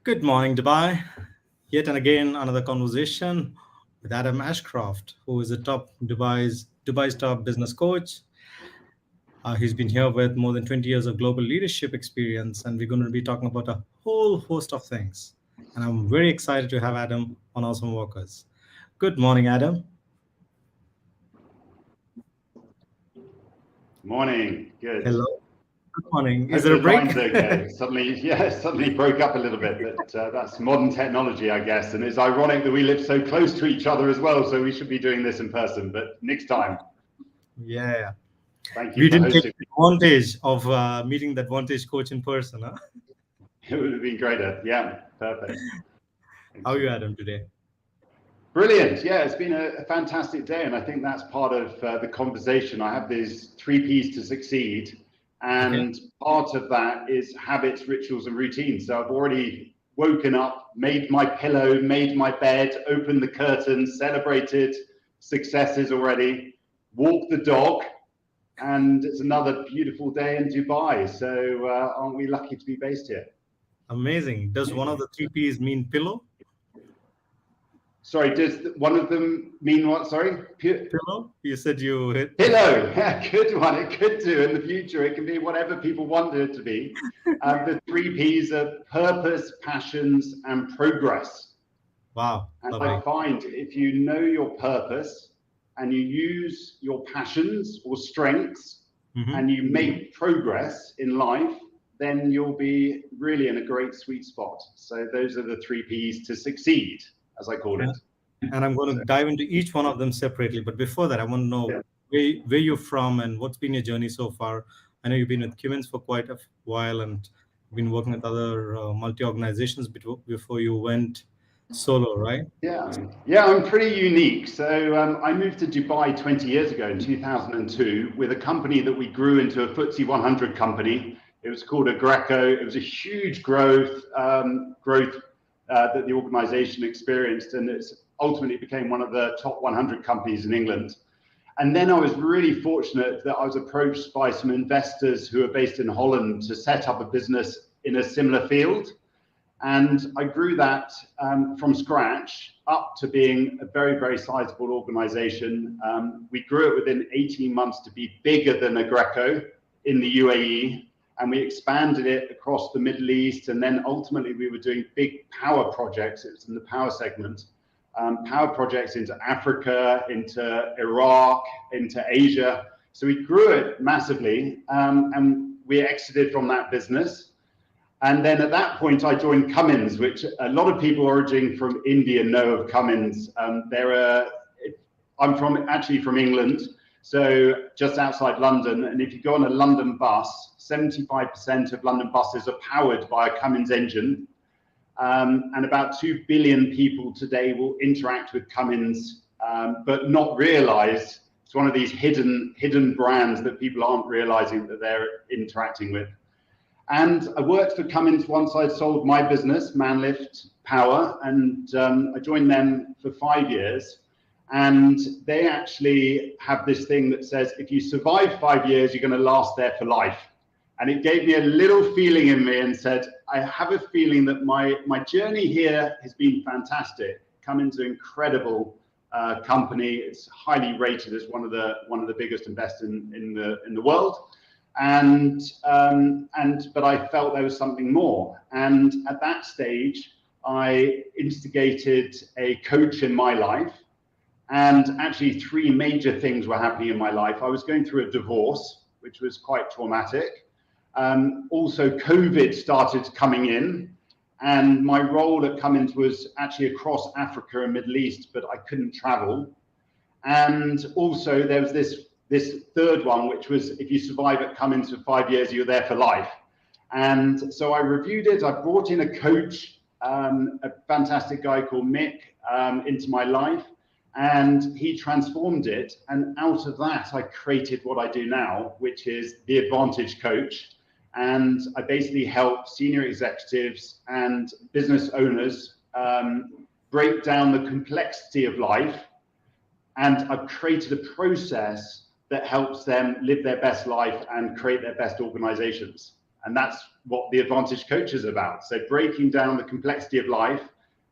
Good morning, Dubai. Yet and again, another conversation with Adam Ashcroft, who is a Dubai's top business coach. He's been here with more than 20 years of global leadership experience, and we're going to be talking about a whole host of things. And I'm very excited to have Adam on Awesome Workers. Good morning, Adam. Morning. Good. Hello. Good morning. Is Hope there a the break? line's okay. Suddenly broke up a little bit, but that's modern technology, I guess. And it's ironic that we live so close to each other as well, so we should be doing this in person, but next time. Yeah. Thank you We for didn't take hosting. advantage of meeting that Advantage coach in person, huh? It would have been greater. Yeah, perfect. How are you, Adam, today? Brilliant. Yeah, it's been a fantastic day, and I think that's part of the conversation. I have these 3 Ps to succeed, and part of that is habits, rituals, and routines. So I've already woken up, made my pillow, made my bed, opened the curtains, celebrated successes already, walked the dog, and it's another beautiful day in Dubai. So aren't we lucky to be based here? Amazing. Does one of the 3 Ps mean pillow? Sorry, does one of them mean what? Sorry? Pillow? You said you hit. Pillow, yeah, good one. It could do in the future. It can be whatever people want it to be. The 3 Ps are purpose, passions, and progress. Wow. And Lovely. I find if you know your purpose and you use your passions or strengths and you make progress in life, then you'll be really in a great sweet spot. So those are the 3 Ps to succeed, as I call it. And I'm going to dive into each one of them separately. But before that, I want to know where you're from and what's been your journey so far. I know you've been with Cummins for quite a while and been working with other multi-organizations before you went solo, right? Yeah, I'm pretty unique. So I moved to Dubai 20 years ago in 2002 with a company that we grew into a FTSE 100 company. It was called Agreco. It was a huge growth that the organization experienced, and it ultimately became one of the top 100 companies in England. And then I was really fortunate that I was approached by some investors who are based in Holland to set up a business in a similar field. And I grew that from scratch up to being a very, very sizable organization. We grew it within 18 months to be bigger than Agreco in the UAE. And we expanded it across the Middle East. And then ultimately we were doing big power projects. It was in the power segment, power projects into Africa, into Iraq, into Asia. So we grew it massively and we exited from that business. And then at that point, I joined Cummins, which a lot of people originating from India know of Cummins. I'm actually from England, so just outside London. And if you go on a London bus, 75% of London buses are powered by a Cummins engine. And about 2 billion people today will interact with Cummins, but not realize it's one of these hidden brands that people aren't realizing that they're interacting with. And I worked for Cummins once I sold my business, Manlift Power, and I joined them for 5 years. And they actually have this thing that says, if you survive 5 years, you're going to last there for life. And it gave me a little feeling in me and said, I have a feeling that my journey here has been fantastic. Cummins is an incredible company. It's highly rated as one of the biggest investors in the world. But I felt there was something more. And at that stage, I instigated a coach in my life. And actually 3 major things were happening in my life. I was going through a divorce, which was quite traumatic. Also, COVID started coming in. And my role at Cummins was actually across Africa and Middle East, but I couldn't travel. And also there was this third one, which was if you survive at Cummins for 5 years, you're there for life. And so I reviewed it. I brought in a coach, a fantastic guy called Mick, into my life, and he transformed it. And out of that, I created what I do now, which is the Advantage Coach. And I basically help senior executives and business owners break down the complexity of life. And I've created a process that helps them live their best life and create their best organizations. And that's what the Advantage Coach is about. So breaking down the complexity of life,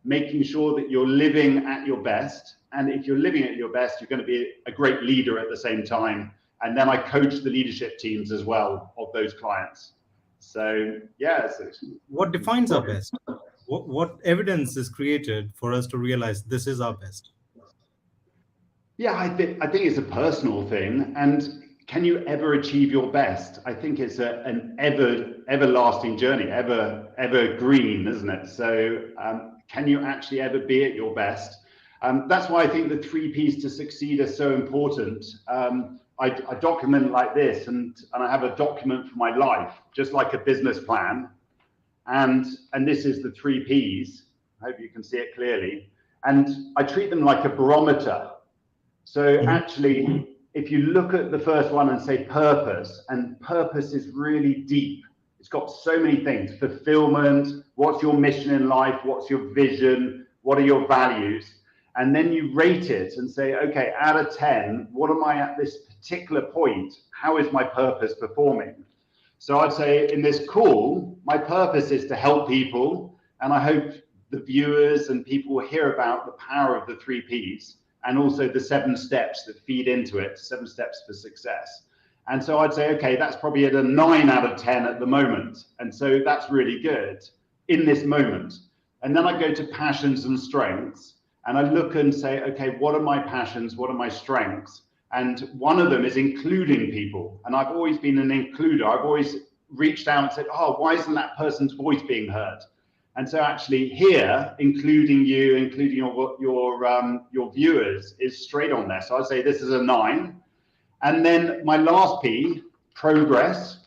making sure that you're living at your best. And if you're living at your best, you're going to be a great leader at the same time. And then I coach the leadership teams as well of those clients. So yeah. What defines our best? What evidence is created for us to realize this is our best? Yeah, I think it's a personal thing. And can you ever achieve your best? I think it's an everlasting journey, evergreen, isn't it? So can you actually ever be at your best? That's why I think the 3 Ps to succeed are so important. I document it like this, and I have a document for my life, just like a business plan. And this is the 3 Ps. I hope you can see it clearly. And I treat them like a barometer. So actually, if you look at the first one and say purpose, and purpose is really deep. It's got so many things: fulfillment, what's your mission in life, what's your vision, what are your values? And then you rate it and say, okay, out of 10, what am I at this particular point? How is my purpose performing? So I'd say in this call, my purpose is to help people. And I hope the viewers and people will hear about the power of the 3 Ps and also the 7 steps that feed into it, 7 steps for success. And so I'd say, okay, that's probably at a 9 out of 10 at the moment. And so that's really good in this moment. And then I go to passions and strengths. And I look and say, okay, what are my passions? What are my strengths? And one of them is including people. And I've always been an includer. I've always reached out and said, oh, why isn't that person's voice being heard? And so actually here, including you, including your viewers, is straight on there. So I'd say this is a 9. And then my last P, progress.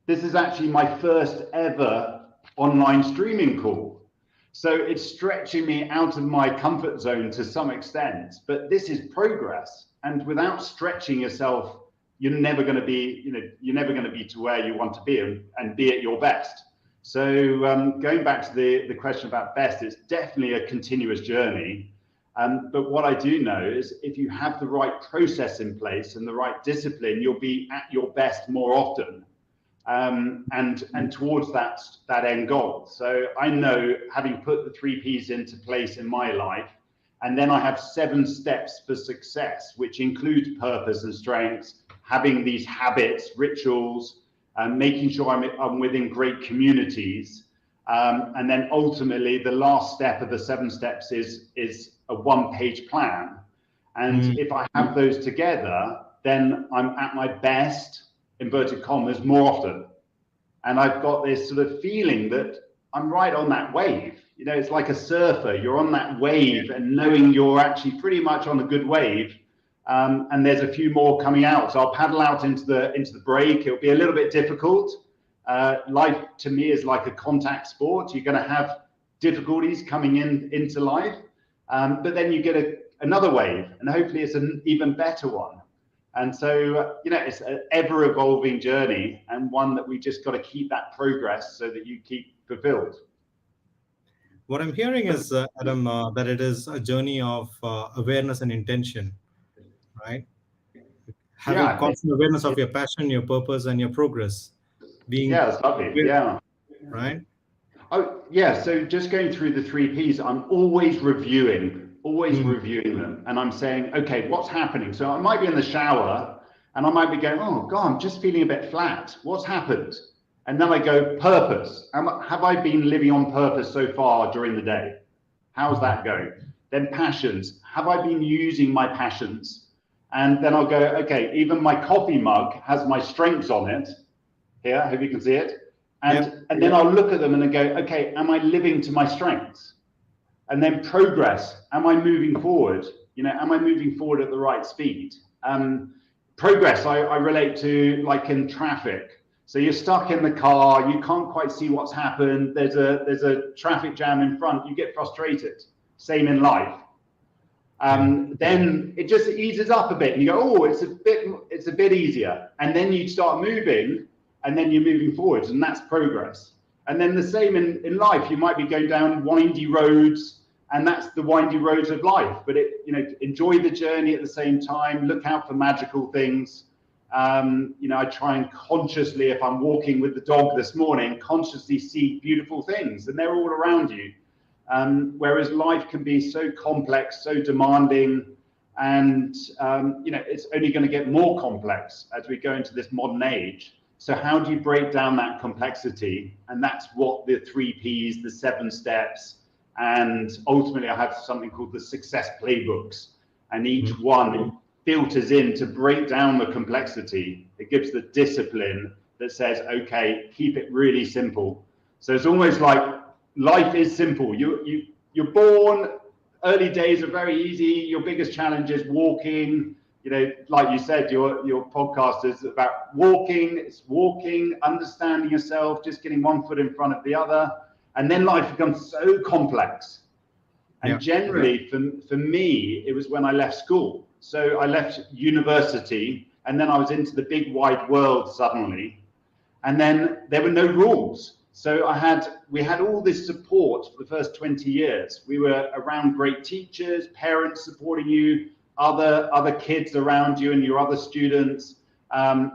This is actually my first ever online streaming call. So it's stretching me out of my comfort zone to some extent, but this is progress. And without stretching yourself, you're never going to be, you're never going to be to where you want to be and be at your best. So going back to the question about best, it's definitely a continuous journey. But what I do know is if you have the right process in place and the right discipline, you'll be at your best more often. And towards that end goal. So I know, having put the 3 Ps into place in my life, and then I have 7 steps for success, which includes purpose and strengths, having these habits, rituals, making sure I'm within great communities. And then ultimately the last step of the 7 steps is a 1-page plan. And if I have those together, then I'm at my best, inverted commas, more often. And I've got this sort of feeling that I'm right on that wave. It's like a surfer. You're on that wave and knowing you're actually pretty much on a good wave. And there's a few more coming out. So I'll paddle out into the break. It'll be a little bit difficult. Life to me is like a contact sport. You're going to have difficulties coming into life. But then you get another wave, and hopefully it's an even better one. And so, it's an ever-evolving journey, and one that we just got to keep that progress so that you keep fulfilled. What I'm hearing is, Adam, that it is a journey of awareness and intention, right? Having constant awareness of your passion, your purpose, and your progress. That's lovely. Yeah. Right? Oh, yeah. So just going through the 3 Ps, I'm always reviewing them, and I'm saying, okay, what's happening? So I might be in the shower and I might be going, oh God, I'm just feeling a bit flat. What's happened? And then I go, purpose. Have I been living on purpose so far during the day? How's that going? Then passions. Have I been using my passions? And then I'll go, okay, even my coffee mug has my strengths on it. Here, I hope you can see it. And then I'll look at them and I go, okay, am I living to my strengths? And then progress. Am I moving forward? Am I moving forward at the right speed? Progress, I relate to like in traffic. So you're stuck in the car, you can't quite see what's happened. There's a traffic jam in front, you get frustrated. Same in life. Then it just eases up a bit. And you go, oh, it's a bit easier. And then you start moving, and then you're moving forwards, and that's progress. And then the same in life. You might be going down windy roads, and that's the windy roads of life. But enjoy the journey at the same time. Look out for magical things. I try and consciously, if I'm walking with the dog this morning, consciously see beautiful things, and they're all around you. Whereas life can be so complex, so demanding, and it's only going to get more complex as we go into this modern age. So how do you break down that complexity? And that's what the 3 Ps, the 7 steps, and ultimately I have something called the Success Playbooks, and each one filters in to break down the complexity. It gives the discipline that says, okay, keep it really simple. So it's almost like life is simple. You're born, early days are very easy. Your biggest challenge is walking. Like you said, your podcast is about walking. It's walking, understanding yourself, just getting one foot in front of the other. And then life becomes so complex. And generally, for me, it was when I left school. So I left university, and then I was into the big wide world suddenly. And then there were no rules. So we had all this support for the first 20 years. We were around great teachers, parents supporting you, other kids around you and your other students.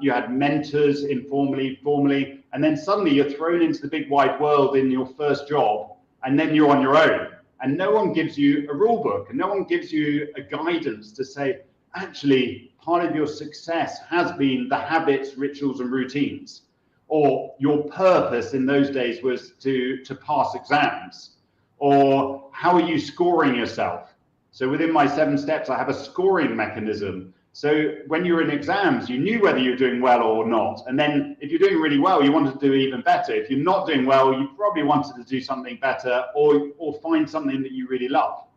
You had mentors informally, formally, and then suddenly you're thrown into the big wide world in your first job, and then you're on your own. And no one gives you a rule book, and no one gives you a guidance to say, actually, part of your success has been the habits, rituals, and routines. Or your purpose in those days was to pass exams. Or how are you scoring yourself? So within my 7 steps, I have a scoring mechanism. So when you're in exams, you knew whether you're doing well or not. And then if you're doing really well, you wanted to do even better. If you're not doing well, you probably wanted to do something better or find something that you really love.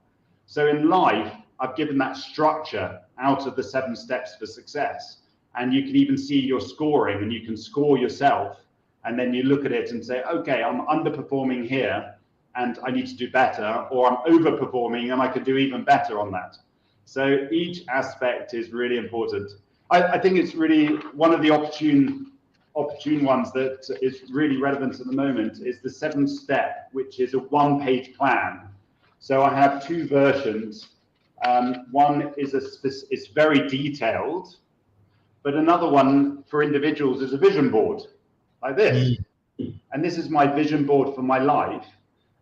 So in life, I've given that structure out of the 7 steps for success. And you can even see your scoring, and you can score yourself. And then you look at it and say, okay, I'm underperforming here and I need to do better, or I'm overperforming and I can do even better on that. So each aspect is really important. I think it's really one of the opportune ones that is really relevant at the moment is the 7th step, which is a 1-page plan. So I have 2 versions. One is it's very detailed, but another one for individuals is a vision board like this. And this is my vision board for my life.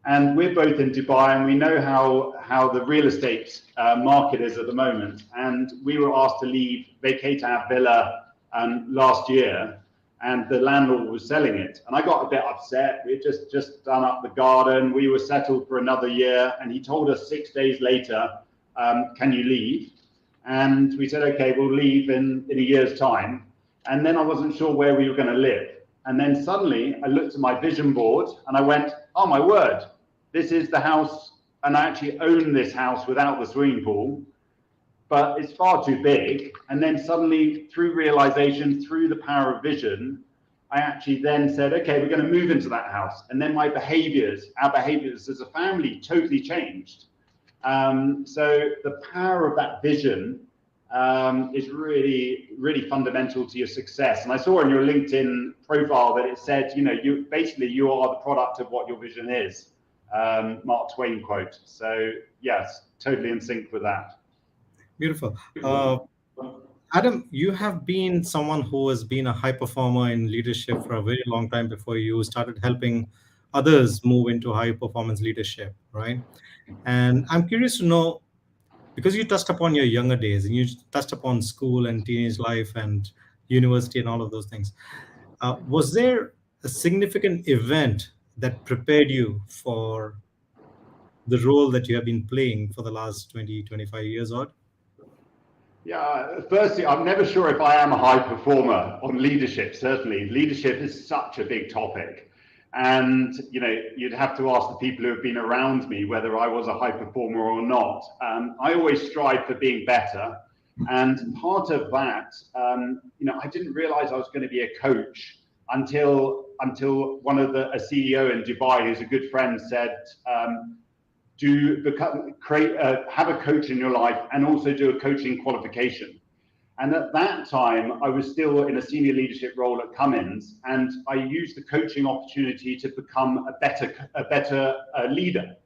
And we're both in Dubai, and we know how the real estate market is at the moment. And we were asked to vacate our villa last year, and the landlord was selling it. And I got a bit upset. We had just done up the garden. We were settled for another year, and he told us 6 days later, can you leave? And we said, okay, we'll leave in a year's time. And then I wasn't sure where we were going to live. And then suddenly I looked at my vision board and I went, oh my word, this is the house. And I actually own this house without the swimming pool, but it's far too big. And then suddenly through realization, through the power of vision, I actually then said, okay, we're going to move into that house. And then our behaviors as a family totally changed. So the power of that vision is really, really fundamental to your success. And I saw on your LinkedIn profile that it said, you are the product of what your vision is. Mark Twain quote. So yes, totally in sync with that. Beautiful. Adam, you have been someone who has been a high performer in leadership for a very long time before you started helping others move into high performance leadership, right? And I'm curious to know, because you touched upon your younger days and you touched upon school and teenage life and university and all of those things, was there a significant event that prepared you for the role that you have been playing for the last 20, 25 years odd? Yeah, firstly, I'm never sure if I am a high performer on leadership. Certainly, leadership is such a big topic. And, you'd have to ask the people who have been around me whether I was a high performer or not. I always strive for being better. And part of that, I didn't realize I was going to be a coach until a CEO in Dubai, who's a good friend, said, have a coach in your life and also do a coaching qualification. And at that time, I was still in a senior leadership role at Cummins, and I used the coaching opportunity to become a better leader.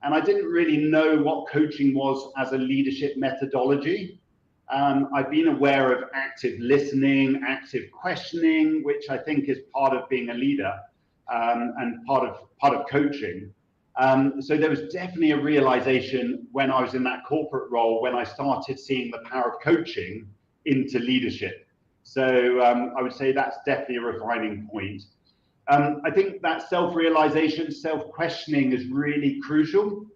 And I didn't really know what coaching was as a leadership methodology. I've been aware of active listening, active questioning, which I think is part of being a leader, and part of coaching. So there was definitely a realization when I was in that corporate role, when I started seeing the power of coaching into leadership. So I would say that's definitely a refining point. I think that self-realization, self-questioning is really crucial.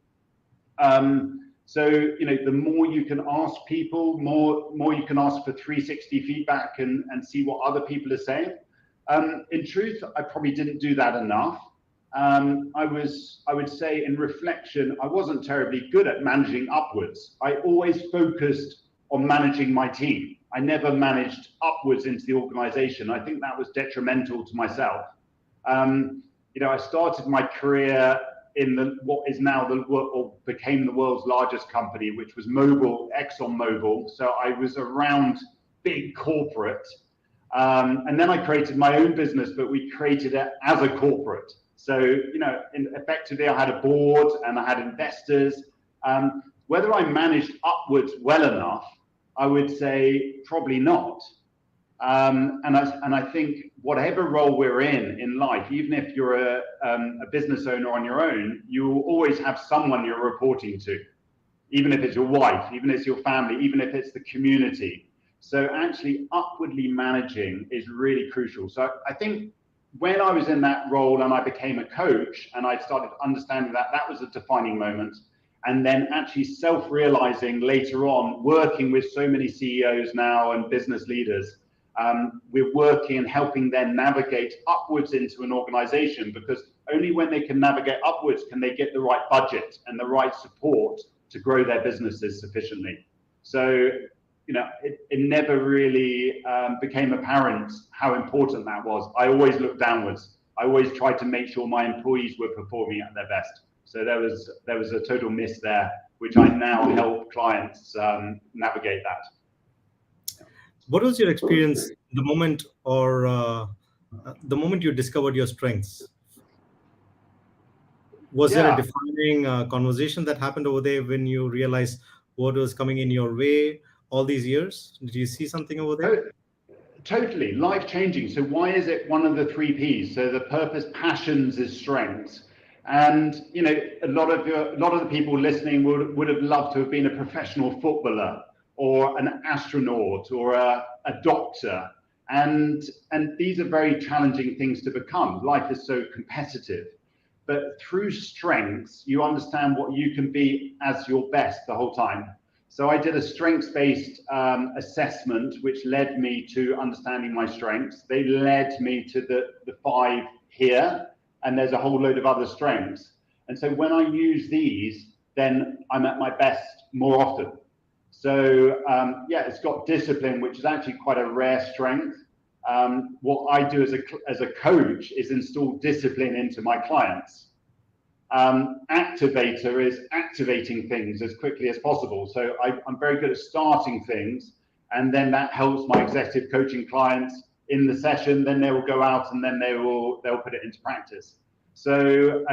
So, the more you can ask people, more you can ask for 360 feedback and see what other people are saying. In truth, I probably didn't do that enough. I would say in reflection, I wasn't terribly good at managing upwards. I always focused on managing my team. I never managed upwards into the organization. I think that was detrimental to myself. I started my career in what is now became the world's largest company, which was ExxonMobil. So I was around big corporate. And then I created my own business, but we created it as a corporate. So, effectively I had a board and I had investors. Whether I managed upwards well enough, I would say probably not. And I think whatever role we're in life, even if you're a business owner on your own, you will always have someone you're reporting to, even if it's your wife, even if it's your family, even if it's the community. So actually upwardly managing is really crucial. So I think when I was in that role and I became a coach and I started understanding that was a defining moment. And then actually self-realizing later on, working with so many CEOs now and business leaders, we're working and helping them navigate upwards into an organization, because only when they can navigate upwards can they get the right budget and the right support to grow their businesses sufficiently. So, it never really became apparent how important that was. I always looked downwards. I always tried to make sure my employees were performing at their best. So there was a total miss there, which I now help clients navigate that. What was your experience the moment you discovered your strengths? Was there a defining conversation that happened over there when you realized what was coming in your way all these years? Did you see something over there? Oh, totally, life-changing. So why is it one of the 3 Ps? So the purpose, passions is strengths. And a lot of the people listening would have loved to have been a professional footballer or an astronaut or a doctor. And these are very challenging things to become. Life is so competitive. But through strengths, you understand what you can be as your best the whole time. So I did a strengths-based assessment, which led me to understanding my strengths. They led me to the 5 here, and there's a whole load of other strengths. And so when I use these, then I'm at my best more often. So it's got discipline, which is actually quite a rare strength. What I do as a coach is install discipline into my clients. Activator is activating things as quickly as possible. So I'm very good at starting things, and then that helps my executive coaching clients in the session. Then they will go out and then they'll put it into practice. So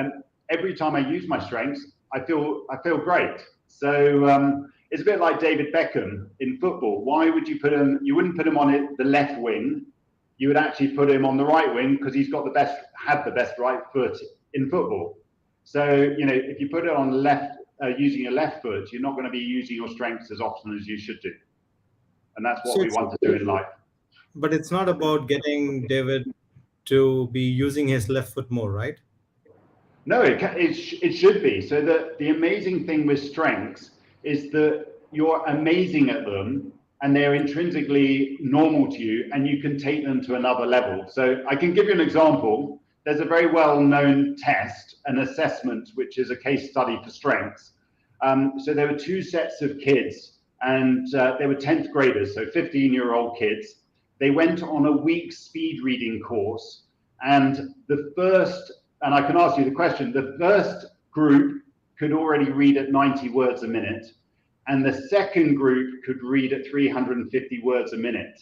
every time I use my strengths, I feel great. So it's a bit like David Beckham in football. Why would you put him? You wouldn't put him on the left wing. You would actually put him on the right wing, because he's had the best right foot in football. So, if you put it on using your left foot, you're not going to be using your strengths as often as you should do. And that's what we want to do in life. But it's not about getting David to be using his left foot more, right? No, it should be. So the amazing thing with strengths is that you're amazing at them and they're intrinsically normal to you, and you can take them to another level. So I can give you an example. There's a very well-known test, an assessment, which is a case study for strengths. So there were 2 sets of kids, and they were 10th graders, so 15-year-old kids. They went on a week speed reading course, and and I can ask you the question, the first group could already read at 90 words a minute, and the second group could read at 350 words a minute.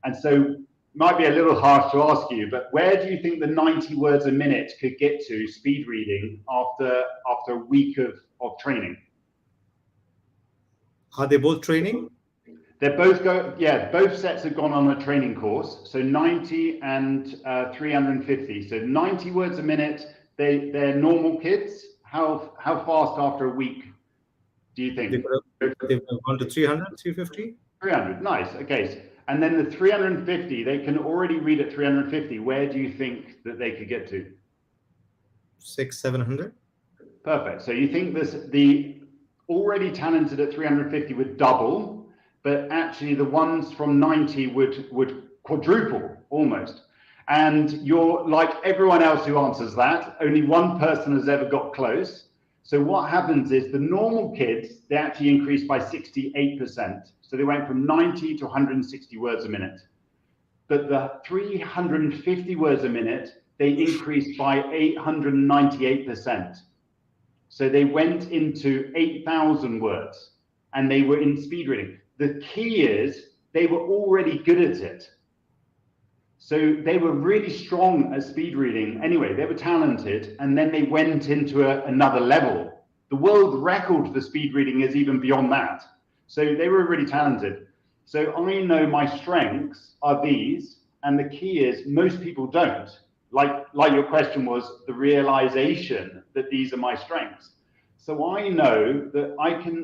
And so might be a little harsh to ask you, but where do you think the 90 words a minute could get to speed reading after a week of training? Are they both training? They're both sets have gone on a training course. So 90 and 350. So 90 words a minute. They're normal kids. How fast after a week do you think? They've gone to 300, 350? 300, nice. Okay. And then the 350, they can already read at 350. Where do you think that they could get to? 600, 700? Perfect. So you think the already talented at 350 would double, but actually the ones from 90 would quadruple almost. And you're like everyone else who answers that, only one person has ever got close. So what happens is the normal kids, they actually increased by 68%. So they went from 90 to 160 words a minute. But the 350 words a minute, they increased by 898%. So they went into 8,000 words and they were in speed reading. The key is they were already good at it. So they were really strong at speed reading. Anyway, they were talented, and then they went into another level. The world record for speed reading is even beyond that. So they were really talented. So I know my strengths are these, and the key is most people don't. Like your question was the realization that these are my strengths. So I know that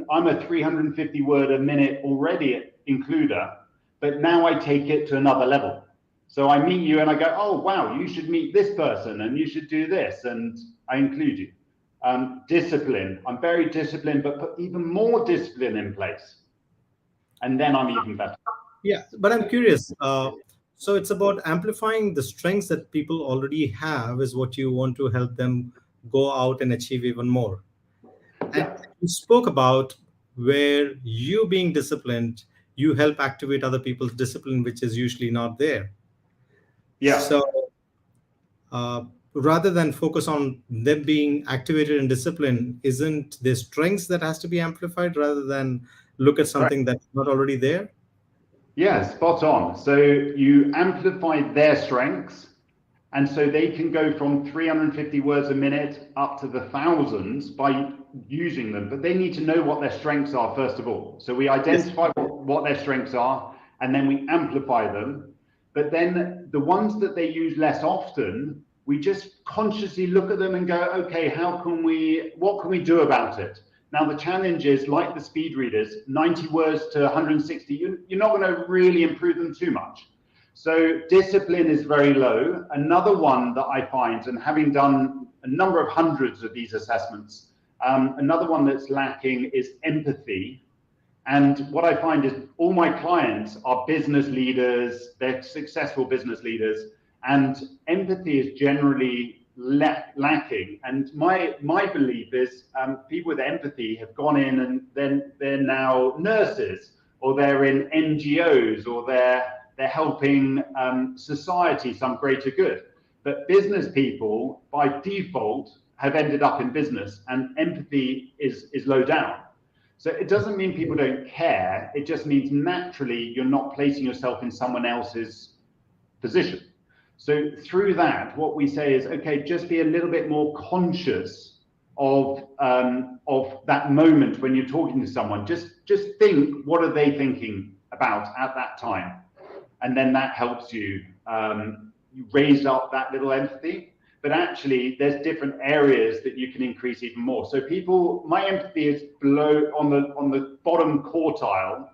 I'm a 350 word a minute already includer, but now I take it to another level. So I meet you and I go, oh, wow, you should meet this person and you should do this. And I include you. Discipline. I'm very disciplined, but put even more discipline in place. And then I'm even better. Yeah, but I'm curious. So it's about amplifying the strengths that people already have is what you want to help them go out and achieve even more. And Yeah. you spoke about where you being disciplined, you help activate other people's discipline, which is usually not there. Yeah. So rather than focus on them being activated in discipline, isn't their strengths that has to be amplified rather than look at something that's not already there? Yeah, spot on. So you amplify their strengths, and so they can go from 350 words a minute up to the thousands by using them. But they need to know what their strengths are, first of all. So we identify what their strengths are, and then we amplify them. But then the ones that they use less often, we just consciously look at them and go, okay, what can we do about it? Now, the challenge is, like the speed readers, 90 words to 160, you're not going to really improve them too much. So discipline is very low. Another one that I find, and having done a number of hundreds of these assessments, another one that's lacking is empathy. And what I find is all my clients are business leaders, they're successful business leaders, and empathy is generally lacking. And my belief is people with empathy have gone in and then they're now nurses, or they're in NGOs, or they're helping society, some greater good. But business people by default have ended up in business, and empathy is low down. So it doesn't mean people don't care, it just means naturally you're not placing yourself in someone else's position. So through that, what we say is, okay, just be a little bit more conscious of that moment when you're talking to someone. Just think, what are they thinking about at that time? And then that helps you raise up that little empathy. But actually, there's different areas that you can increase even more. So my empathy is below on the bottom quartile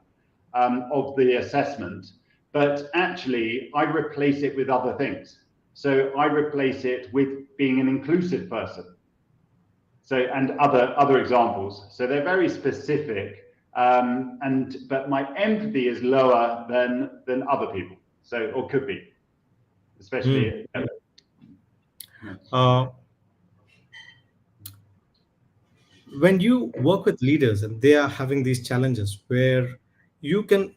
of the assessment. But actually, I replace it with other things. So I replace it with being an inclusive person. So, and other examples. So they're very specific, but my empathy is lower than other people. So, or could be, especially. When you work with leaders and they are having these challenges where you can,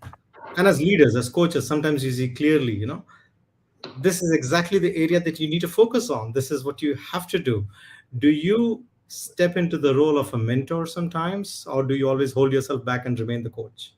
and as leaders, as coaches, sometimes you see clearly, this is exactly the area that you need to focus on. This is what you have to do. Do you step into the role of a mentor sometimes, or do you always hold yourself back and remain the coach?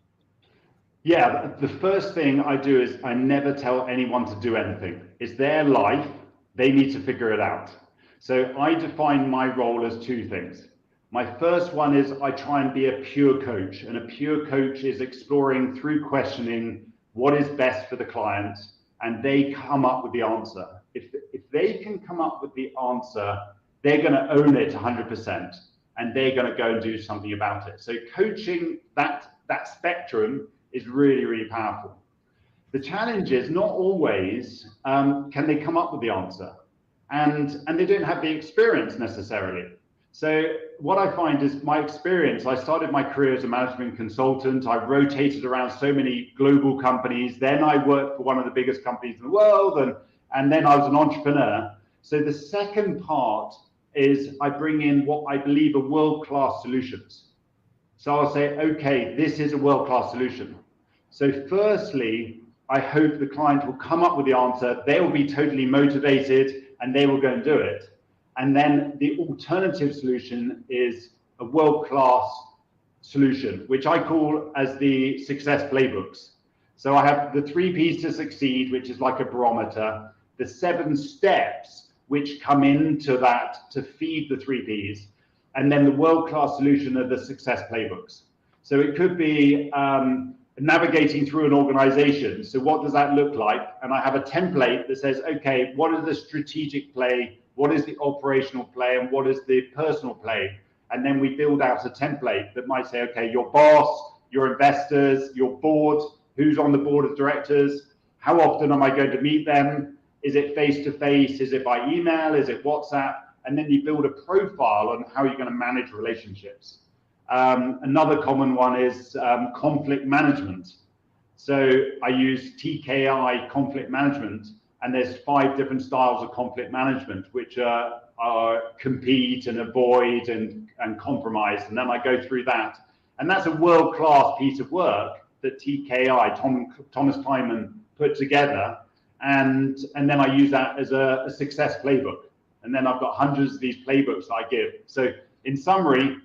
Yeah, the first thing I do is I never tell anyone to do anything. It's their life. They need to figure it out. So I define my role as two things. My first one is I try and be a pure coach, and a pure coach is exploring through questioning what is best for the client, and they come up with the answer. If they can come up with the answer, they're going to own it 100%, and they're going to go and do something about it. So coaching that spectrum is really, really powerful. The challenge is not always can they come up with the answer, and they don't have the experience necessarily. So what I find is my experience, I started my career as a management consultant. I rotated around so many global companies. Then I worked for one of the biggest companies in the world, and then I was an entrepreneur. So the second part is I bring in what I believe are world-class solutions. So I'll say, okay, this is a world-class solution. So firstly, I hope the client will come up with the answer. They will be totally motivated and they will go and do it. And then the alternative solution is a world-class solution, which I call as the success playbooks. So I have the 3 Ps to succeed, which is like a barometer, the 7 steps which come into that to feed the 3 Ps, and then the world-class solution are the success playbooks. So it could be navigating through an organization. So what does that look like? And I have a template that says, okay, what is the strategic play? What is the operational play? And what is the personal play? And then we build out a template that might say, okay, your boss, your investors, your board, who's on the board of directors, how often am I going to meet them? Is it face-to-face? Is it by email? Is it WhatsApp? And then you build a profile on how you're going to manage relationships. Another common one is conflict management. So I use TKI conflict management, and there's 5 different styles of conflict management, which are compete and avoid and compromise. And then I go through that. And that's a world-class piece of work that TKI, Thomas Kleiman, put together. And then I use that as a success playbook. And then I've got hundreds of these playbooks I give. So in summary,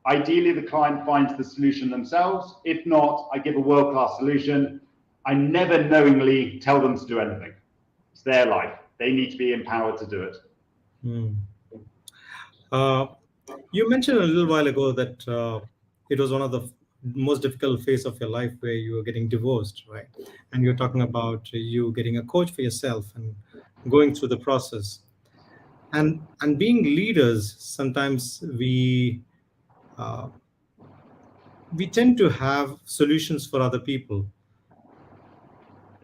ideally, the client finds the solution themselves. If not, I give a world-class solution. I never knowingly tell them to do anything. It's their life. They need to be empowered to do it. You mentioned a little while ago that it was one of the most difficult phase of your life where you were getting divorced, right? And you're talking about you getting a coach for yourself and going through the process. And being leaders, sometimes we tend to have solutions for other people.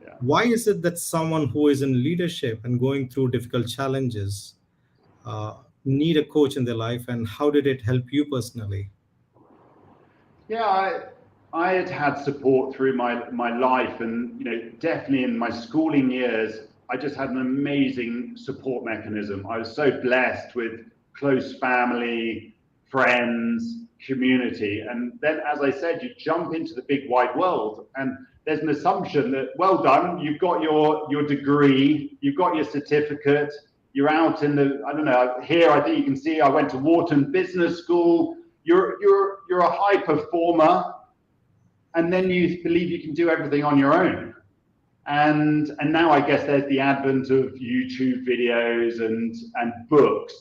Yeah. Why is it that someone who is in leadership and going through difficult challenges need a coach in their life, and how did it help you personally? Yeah, I had support through my life, and definitely in my schooling years, I just had an amazing support mechanism. I was so blessed with close family, friends, community. And then, as I said, you jump into the big wide world, and there's an assumption that, well done, you've got your degree, you've got your certificate, you're out in the, I don't know, here I think you can see I went to Wharton Business School, you're a high performer, and then you believe you can do everything on your own. And now I guess there's the advent of YouTube videos and books,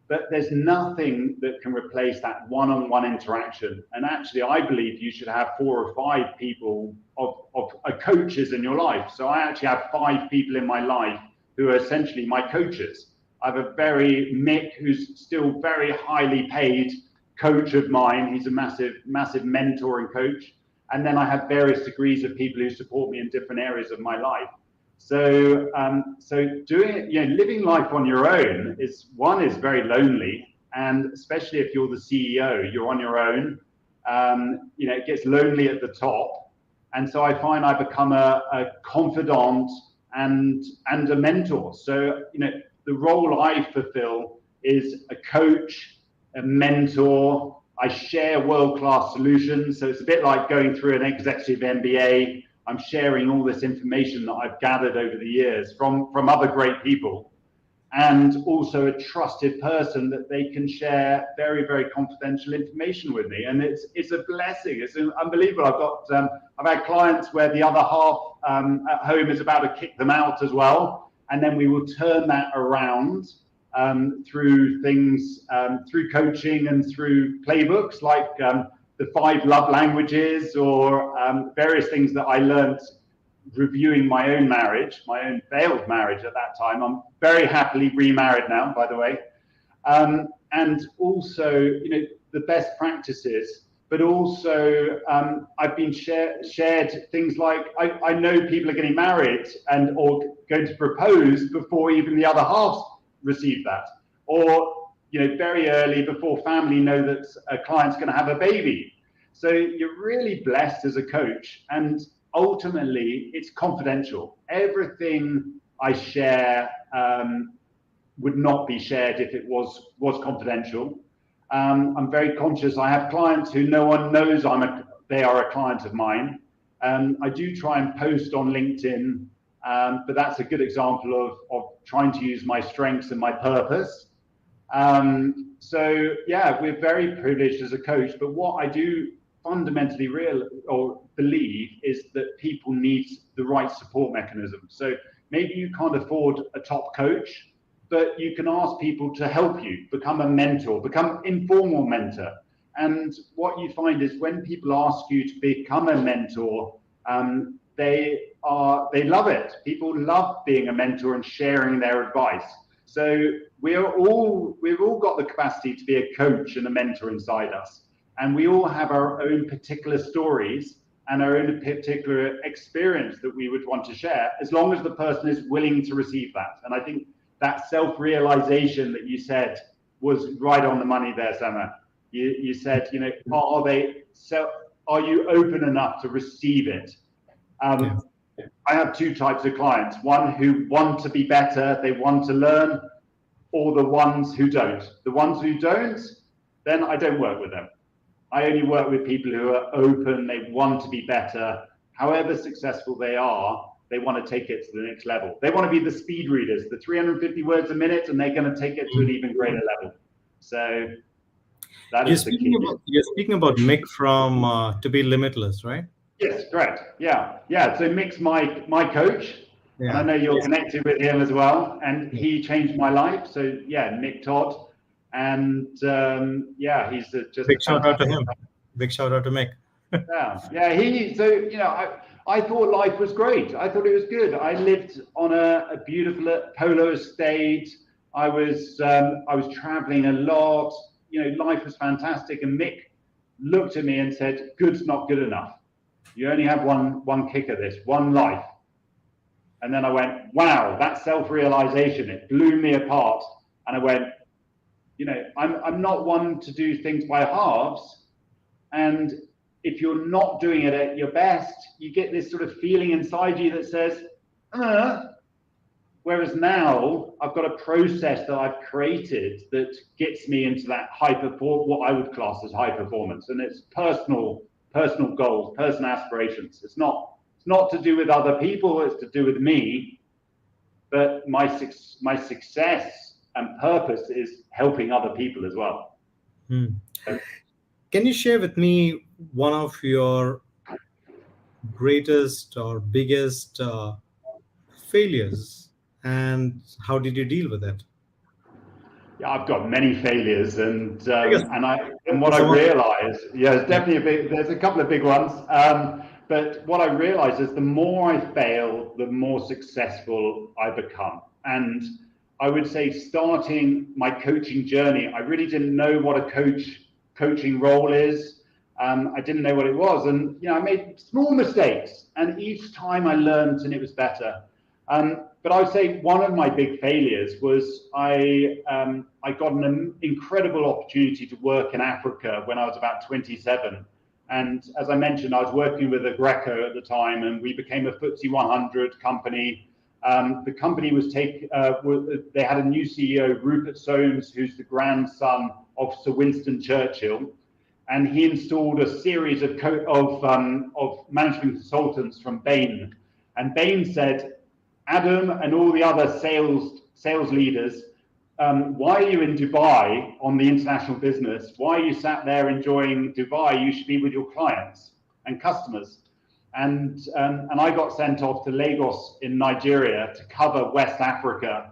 but there's nothing that can replace that one-on-one interaction. And actually, I believe you should have 4 or 5 people of coaches in your life. So I actually have 5 people in my life who are essentially my coaches. I have a Mick, who's still very highly paid coach of mine. He's a massive mentor and coach. And then I have various degrees of people who support me in different areas of my life. So doing it, living life on your own is very lonely, and especially if you're the CEO, you're on your own. It gets lonely at the top, and so I find I become a confidant and a mentor. So the role I fulfill is a coach, a mentor. I share world-class solutions. So it's a bit like going through an executive MBA. I'm sharing all this information that I've gathered over the years from other great people, and also a trusted person that they can share very, very confidential information with me. And it's a blessing. It's unbelievable. I've had clients where the other half at home is about to kick them out as well. And then we will turn that around through things, through coaching and through playbooks like the 5 love languages, or various things that I learned reviewing my own marriage, my own failed marriage at that time. I'm very happily remarried now, by the way. And also, the best practices, but also I've been shared things like, I know people are getting married and or going to propose before even the other half receive that, or very early, before family know that a client's going to have a baby. So you're really blessed as a coach, and ultimately it's confidential. Everything I share would not be shared if it was confidential. I'm very conscious. I have clients who no one knows they are a client of mine. I do try and post on LinkedIn, but that's a good example of trying to use my strengths and my purpose. So yeah, we're very privileged as a coach, but what I do fundamentally believe is that people need the right support mechanism. So maybe you can't afford a top coach, but you can ask people to help you become a mentor, become informal mentor. And what you find is when people ask you to become a mentor, they love it. People love being a mentor and sharing their advice. So we've all got the capacity to be a coach and a mentor inside us. And we all have our own particular stories and our own particular experience that we would want to share, as long as the person is willing to receive that. And I think that self-realization that you said was right on the money there, Samir. You said, are you open enough to receive it? I have 2 types of clients: one who want to be better, they want to learn, or the ones who don't. The ones who don't, then I don't work with them. I only work with people who are open, they want to be better. However successful they are, they want to take it to the next level. They want to be the speed readers, the 350 words a minute, and they're going to take it to an even greater level. So that is the key. You're speaking about Mick from To Be Limitless, right? Yes, correct. Yeah. So Mick's my coach. Yeah. And I know you're connected with him as well. And he changed my life. So yeah, Mick Todd. And he's just big shout out to him. Big shout out to Mick. I thought life was great. I thought it was good. I lived on a beautiful polo estate. I was traveling a lot. Life was fantastic. And Mick looked at me and said, "Good's not good enough. You only have one kick at this, one life." And then I went, wow, that self-realization, it blew me apart. And I went, I'm not one to do things by halves. And if you're not doing it at your best, you get this sort of feeling inside you that says, Whereas now I've got a process that I've created that gets me into that what I would class as high performance. And it's personal goals, personal aspirations. It's not to do with other people, it's to do with me. But my success and purpose is helping other people as well. So, can you share with me one of your greatest or biggest failures, and how did you deal with it? Yeah, I've got many failures, and what I realized, there's a couple of big ones. But what I realized is the more I fail, the more successful I become. And I would say, starting my coaching journey, I really didn't know what a coaching role is. I didn't know what it was. And, I made small mistakes, and each time I learned and it was better. But I would say one of my big failures was I got an incredible opportunity to work in Africa when I was about 27. And as I mentioned, I was working with Greco at the time, and we became a FTSE 100 company. The company they had a new CEO, Rupert Soames, who's the grandson of Sir Winston Churchill. And he installed a series of management consultants from Bain. And Bain said, "Adam and all the other sales leaders, why are you in Dubai on the international business? Why are you sat there enjoying Dubai? You should be with your clients and customers." And I got sent off to Lagos in Nigeria to cover West Africa.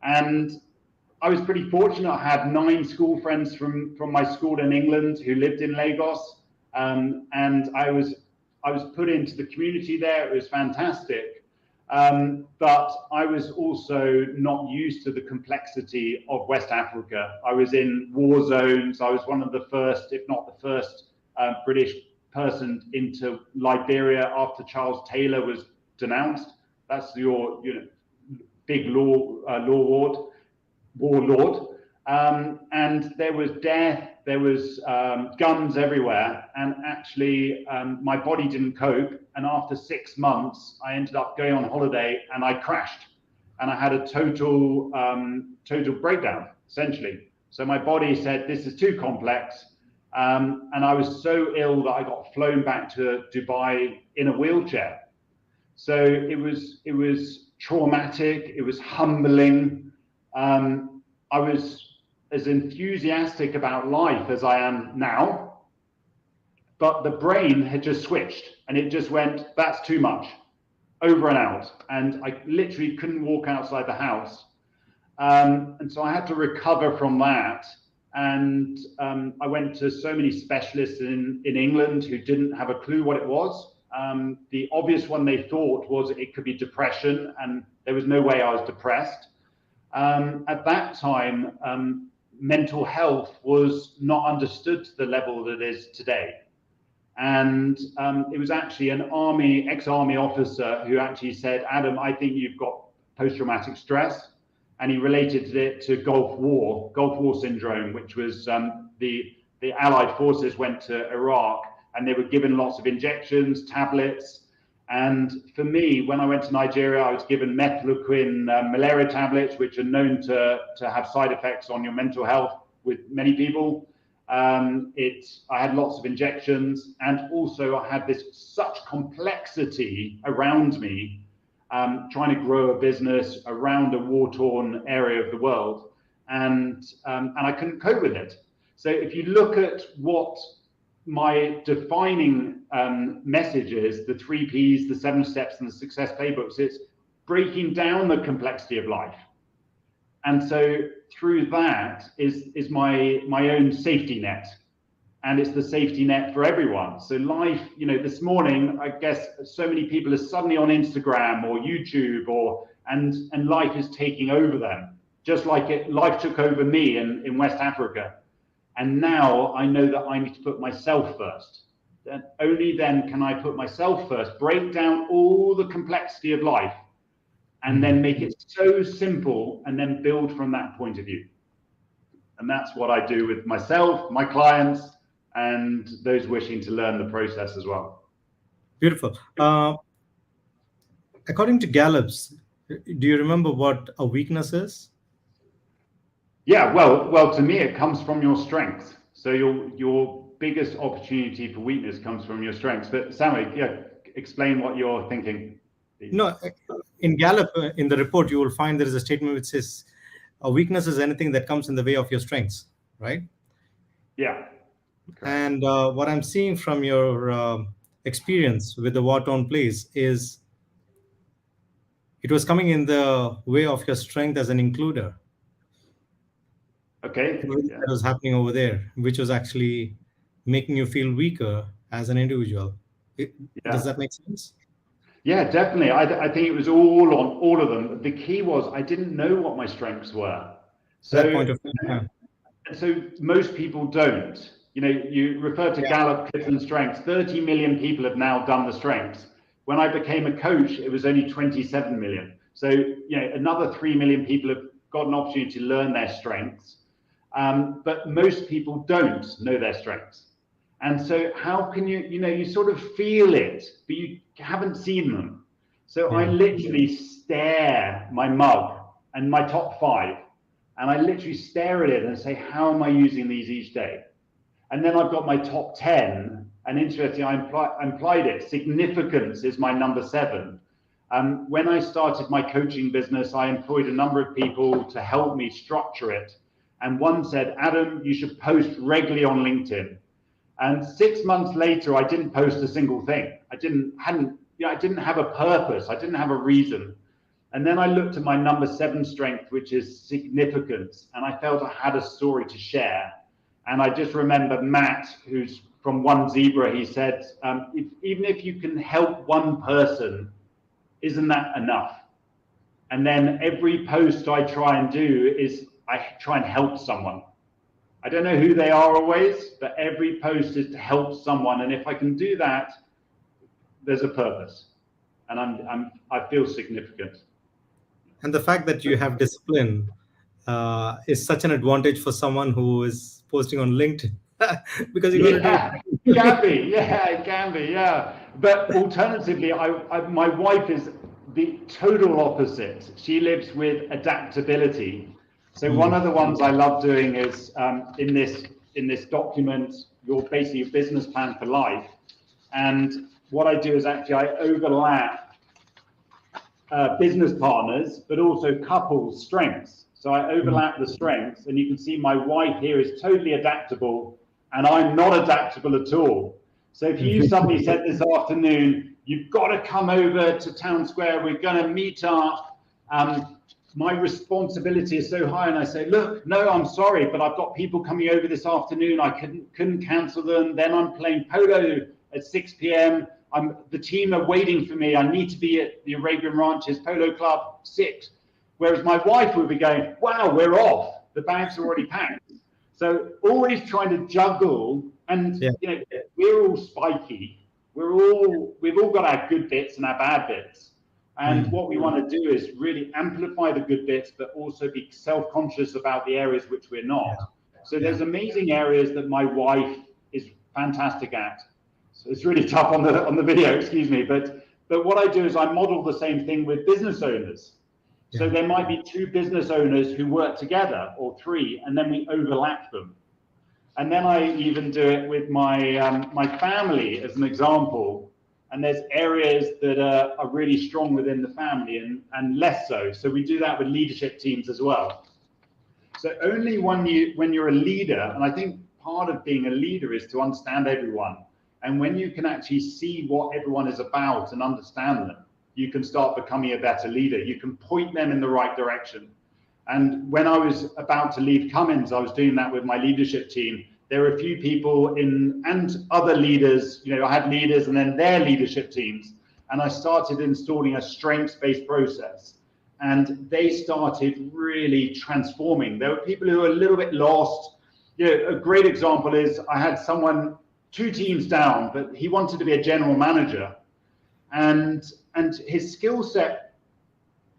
And I was pretty fortunate. I had 9 school friends from my school in England who lived in Lagos, and I was put into the community there. It was fantastic, but I was also not used to the complexity of West Africa. I was in war zones. I was one of the first, if not the first, British person into Liberia after Charles Taylor was denounced. That's your big warlord, and there was death, there was guns everywhere, and actually my body didn't cope, and after 6 months I ended up going on holiday and I crashed, and I had a total breakdown essentially. So my body said, this is too complex, and I was so ill that I got flown back to Dubai in a wheelchair. So it was traumatic, it was humbling. I was as enthusiastic about life as I am now, but the brain had just switched and it just went, that's too much, over and out. And I literally couldn't walk outside the house. And so I had to recover from that. And I went to so many specialists in England who didn't have a clue what it was. The obvious one they thought was it could be depression, and there was no way I was depressed. At that time, mental health was not understood to the level that it is today. And it was actually an ex-army officer who actually said, Adam, I think you've got post-traumatic stress. And he related it to Gulf War syndrome, which was the Allied forces went to Iraq and they were given lots of injections, tablets. And for me, when I went to Nigeria, I was given methylquine malaria tablets, which are known to have side effects on your mental health with many people. I had lots of injections, and also I had such complexity around me, trying to grow a business around a war-torn area of the world, and I couldn't cope with it. So if you look at what my defining message is, the 3 Ps, the 7 steps, and the success playbooks, it's breaking down the complexity of life. And so through that is my own safety net. And it's the safety net for everyone. So life, this morning, I guess so many people are suddenly on Instagram or YouTube, and life is taking over them, just like life took over me in West Africa. And now I know that I need to put myself first. And only then can I put myself first, break down all the complexity of life, and then make it so simple, and then build from that point of view. And that's what I do with myself, my clients, and those wishing to learn the process as well. Beautiful. According to Gallup's, do you remember what a weakness is? Yeah, well, to me, it comes from your strengths. So your biggest opportunity for weakness comes from your strengths. But Samir, explain what you're thinking. No, in Gallup, in the report, you will find there is a statement which says, a weakness is anything that comes in the way of your strengths, right? Yeah. Correct. And what I'm seeing from your experience with the war-torn place is it was coming in the way of your strength as an includer. Okay. That was happening over there, which was actually making you feel weaker as an individual. Does that make sense? Yeah, definitely. I think it was all of them. The key was I didn't know what my strengths were. So that point of time. So most people don't. You refer to Gallup Clifton strengths. 30 million people have now done the strengths. When I became a coach, it was only 27 million. So another 3 million people have got an opportunity to learn their strengths. But most people don't know their strengths. And so how can you sort of feel it, but you haven't seen them. So I literally stare my mug and my top 5, and I literally stare at it and say, how am I using these each day? And then I've got my top 10, and interestingly, I implied it. Significance is my number 7. When I started my coaching business, I employed a number of people to help me structure it. And one said, Adam, you should post regularly on LinkedIn. And 6 months later, I didn't post a single thing. I didn't have a purpose. I didn't have a reason. And then I looked at my number 7 strength, which is significance. And I felt I had a story to share. And I just remember Matt, who's from One Zebra, he said, even if you can help one person, isn't that enough? And then every post I try and do is I try and help someone. I don't know who they are always, but every post is to help someone. And if I can do that, there's a purpose. And I feel significant. And the fact that you have discipline is such an advantage for someone who is posting on LinkedIn because you're going to do it. It can be, yeah. But alternatively, my wife is the total opposite. She lives with adaptability. So one of the ones I love doing is in this document, your basically a business plan for life. And what I do is actually I overlap business partners, but also couples' strengths. So I overlap the strengths, and you can see my wife here is totally adaptable, and I'm not adaptable at all. So if you suddenly said this afternoon, you've got to come over to Town Square, we're going to meet up, my responsibility is so high, and I say, look, no, I'm sorry, but I've got people coming over this afternoon, I couldn't cancel them, then I'm playing polo at 6 p.m, the team are waiting for me. I need to be at the Arabian Ranches Polo Club 6. Whereas my wife would be going, wow, we're off. The bags are already packed. So always trying to juggle. And you know, we're all spiky. We've all got our good bits and our bad bits. And what we want to do is really amplify the good bits, but also be self-conscious about the areas which we're not. So there's amazing areas that my wife is fantastic at. So it's really tough on the video, excuse me. But what I do is I model the same thing with business owners. So there might be 2 business owners who work together, or 3, and then we overlap them. And then I even do it with my family as an example. And there's areas that are really strong within the family and less so. So we do that with leadership teams as well. So only when you're a leader, and I think part of being a leader is to understand everyone. And when you can actually see what everyone is about and understand them, you can start becoming a better leader. You can point them in the right direction. And when I was about to leave Cummins, I was doing that with my leadership team. There were a few people and other leaders, you know, I had leaders and then their leadership teams. And I started installing a strengths-based process. And they started really transforming. There were people who were a little bit lost. You know, a great example is I had someone 2 teams down, but he wanted to be a general manager, and his skill set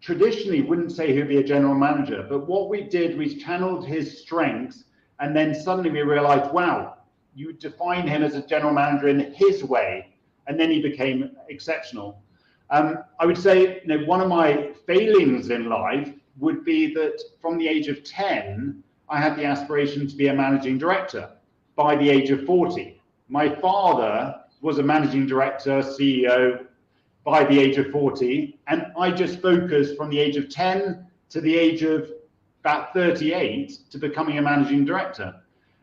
traditionally wouldn't say he'd be a general manager. But what we did, we channeled his strengths, and then suddenly we realized, wow, you define him as a general manager in his way, and then he became exceptional. I would say, you know, one of my failings in life would be that from the age of 10, I had the aspiration to be a managing director. By the age of 40. My father was a managing director, CEO, by the age of 40, and I just focused from the age of 10 to the age of about 38 to becoming a managing director.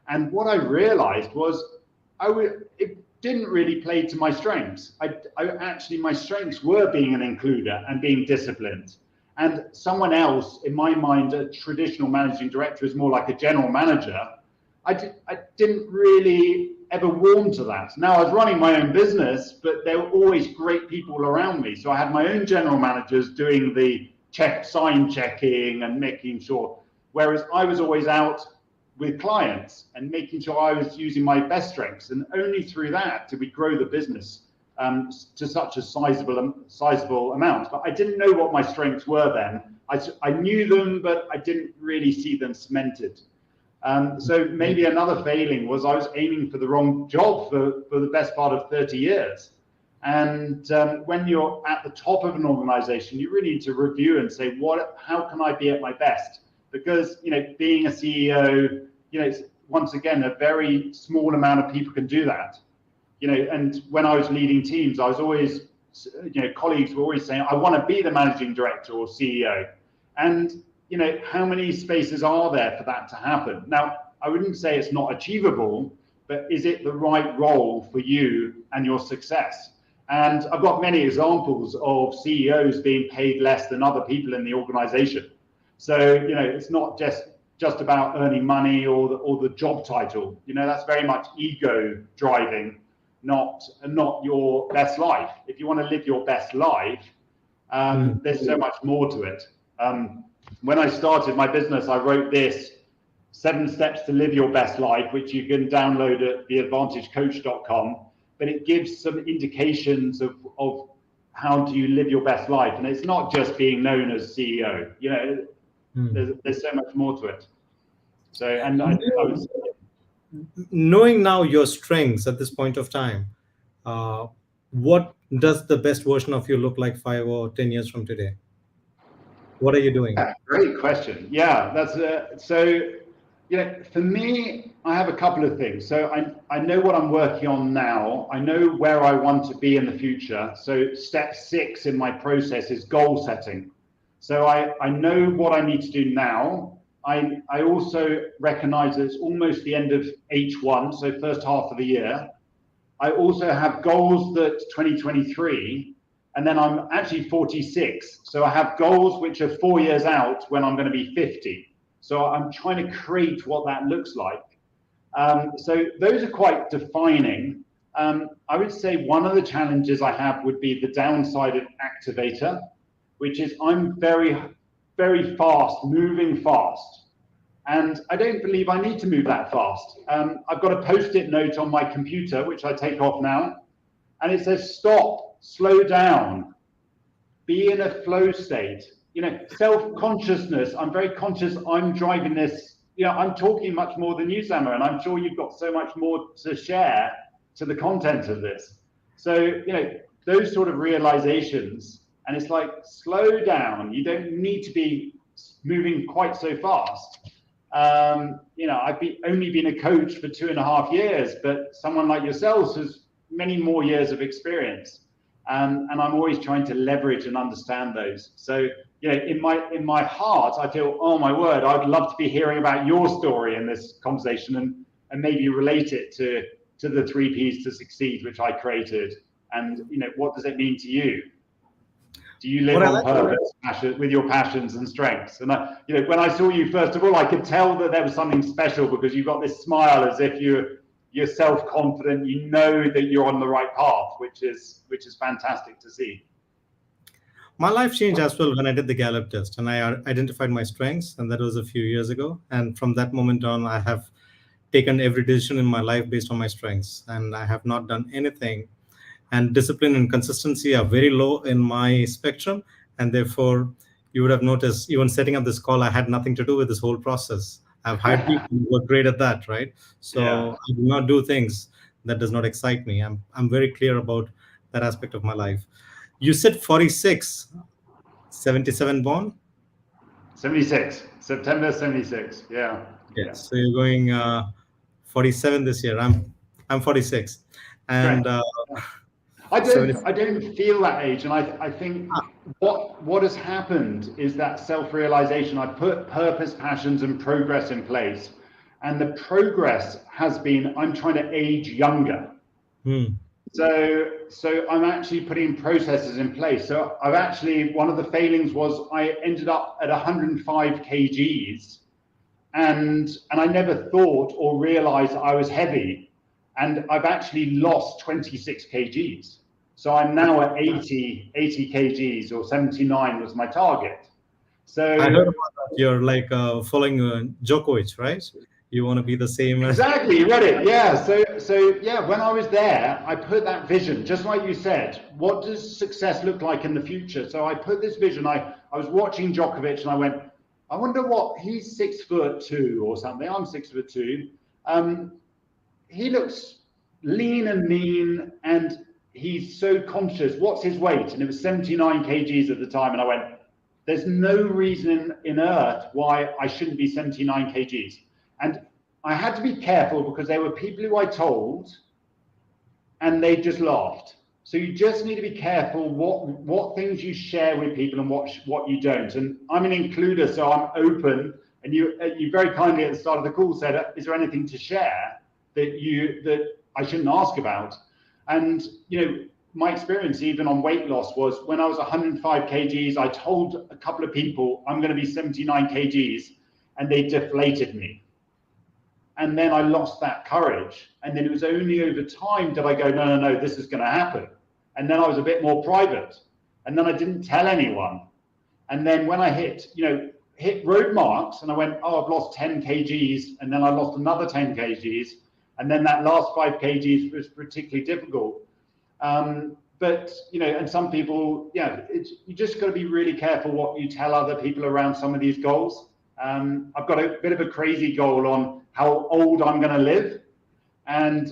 And what I realized was it didn't really play to my strengths. Actually, my strengths were being an includer and being disciplined. And someone else, in my mind, a traditional managing director is more like a general manager. I didn't really ever warm to that. Now I was running my own business, but there were always great people around me. So I had my own general managers doing the sign checking and making sure, whereas I was always out with clients and making sure I was using my best strengths. And only through that did we grow the business to such a sizable amount. But I didn't know what my strengths were then. I knew them, but I didn't really see them cemented. So maybe another failing was I was aiming for the wrong job for the best part of 30 years. And when you're at the top of an organization, you really need to review and say, how can I be at my best? Because, you know, being a CEO, you know, it's, once again, a very small amount of people can do that. You know, and when I was leading teams, I was always, you know, colleagues were always saying, I want to be the managing director or CEO. And you know, how many spaces are there for that to happen? Now, I wouldn't say it's not achievable, but is it the right role for you and your success? And I've got many examples of CEOs being paid less than other people in the organization. So, it's not just about earning money or the job title. That's very much ego driving, not your best life. If you want to live your best life, there's so much more to it. When I started my business, I wrote this 7 steps to live your best life, which you can download at theadvantagecoach.com. But it gives some indications of how do you live your best life. And it's not just being known as CEO. There's so much more to it. So, and I was knowing now your strengths at this point of time, what does the best version of you look like 5 or 10 years from today? What are you doing? Yeah, great question. Yeah, that's so. For me, I have a couple of things. So I know what I'm working on now. I know where I want to be in the future. So step 6 in my process is goal setting. So I know what I need to do now. I also recognize it's almost the end of H1, so first half of the year. I also have goals that 2023, and then I'm actually 46. So I have goals which are 4 years out when I'm going to be 50. So I'm trying to create what that looks like. So those are quite defining. I would say one of the challenges I have would be the downside of activator, which is I'm very, very fast, moving fast. And I don't believe I need to move that fast. I've got a Post-it note on my computer, which I take off now. And it says, stop, slow down, be in a flow state. Self-consciousness, I'm very conscious I'm driving this. I'm talking much more than you, Samir, and I'm sure you've got so much more to share to the content of this. So, those sort of realizations, and it's like, slow down. You don't need to be moving quite so fast. I've only been a coach for 2.5 years, but someone like yourselves has many more years of experience. And I'm always trying to leverage and understand those. So, in my heart, I feel, oh my word, I'd love to be hearing about your story in this conversation and maybe relate it to the 3 Ps to succeed, which I created. And, what does it mean to you? Do you live on purpose with your passions and strengths? And when I saw you, first of all, I could tell that there was something special because you've got this smile as if you're self-confident, you know that you're on the right path, which is fantastic to see. My life changed as well when I did the Gallup test and I identified my strengths, and that was a few years ago. And from that moment on, I have taken every decision in my life based on my strengths, and I have not done anything. And discipline and consistency are very low in my spectrum, and therefore you would have noticed even setting up this call, I had nothing to do with this whole process. I've hired people who were great at that, right? So yeah. I do not do things that does not excite me. I'm very clear about that aspect of my life. You said 46, 77 born? 76, September 76, yeah. Yes, so you're going 47 this year. I'm 46. And I don't feel that age, and I think what has happened is that self-realization. I put purpose, passions, and progress in place, and the progress has been I'm trying to age younger. So I'm actually putting processes in place. So I've actually, one of the failings was I ended up at 105 kgs, and I never thought or realized I was heavy. And I've actually lost 26 kgs. So I'm now at 80 kgs, or 79 was my target. So I heard about that. You're like following Djokovic, right? You want to be the same as... Exactly, you read it. Yeah. So yeah, when I was there, I put that vision, just like you said, what does success look like in the future? So I put this vision. I was watching Djokovic and I went, I wonder what, he's 6'2" or something. I'm 6'2". He looks lean and mean, and he's so conscious. What's his weight? And it was 79 kgs at the time. And I went, there's no reason in earth why I shouldn't be 79 kgs. And I had to be careful because there were people who I told and they just laughed. So you just need to be careful what things you share with people and what you don't. And I'm an includer, so I'm open. And you very kindly at the start of the call said, is there anything to share that I shouldn't ask about? And my experience even on weight loss was when I was 105 kgs, I told a couple of people I'm going to be 79 kgs and they deflated me. And then I lost that courage. And then it was only over time that I go, no, no, no, this is going to happen. And then I was a bit more private. And then I didn't tell anyone. And then when I hit road marks and I went, oh, I've lost 10 kgs. And then I lost another 10 kgs. And then that last 5 kgs was particularly difficult. But, and some people, you just got to be really careful what you tell other people around some of these goals. I've got a bit of a crazy goal on how old I'm going to live. And,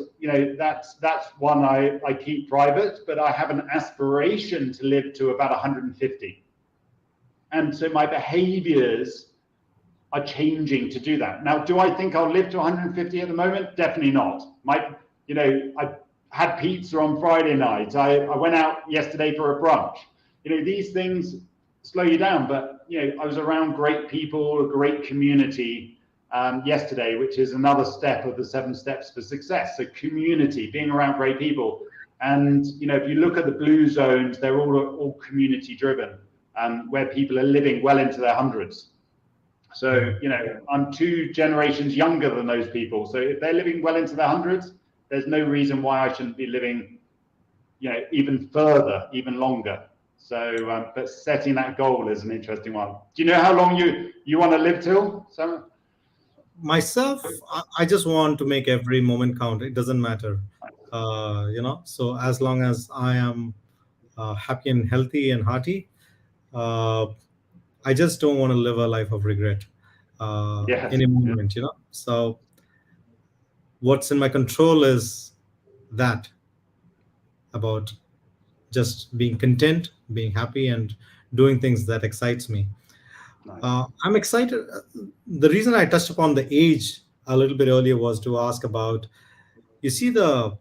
that's one I keep private, but I have an aspiration to live to about 150. And so my behaviors are changing to do that. Now, do I think I'll live to 150 at the moment? Definitely not. I had pizza on Friday night. I went out yesterday for a brunch. These things slow you down, but I was around great people, a great community yesterday, which is another step of the 7 steps for success. So community, being around great people. And if you look at the blue zones, they're all community driven, where people are living well into their hundreds. So I'm 2 generations younger than those people. So if they're living well into their hundreds, there's no reason why I shouldn't be living even further, even longer. So, but setting that goal is an interesting one. Do you know how long you want to live till, Samir? Myself, I just want to make every moment count. It doesn't matter, so as long as I am happy and healthy and hearty, I just don't want to live a life of regret Yes. any moment, So what's in my control is that, about just being content, being happy, and doing things that excites me. Nice. I'm excited. The reason I touched upon the age a little bit earlier was to ask about, you see, the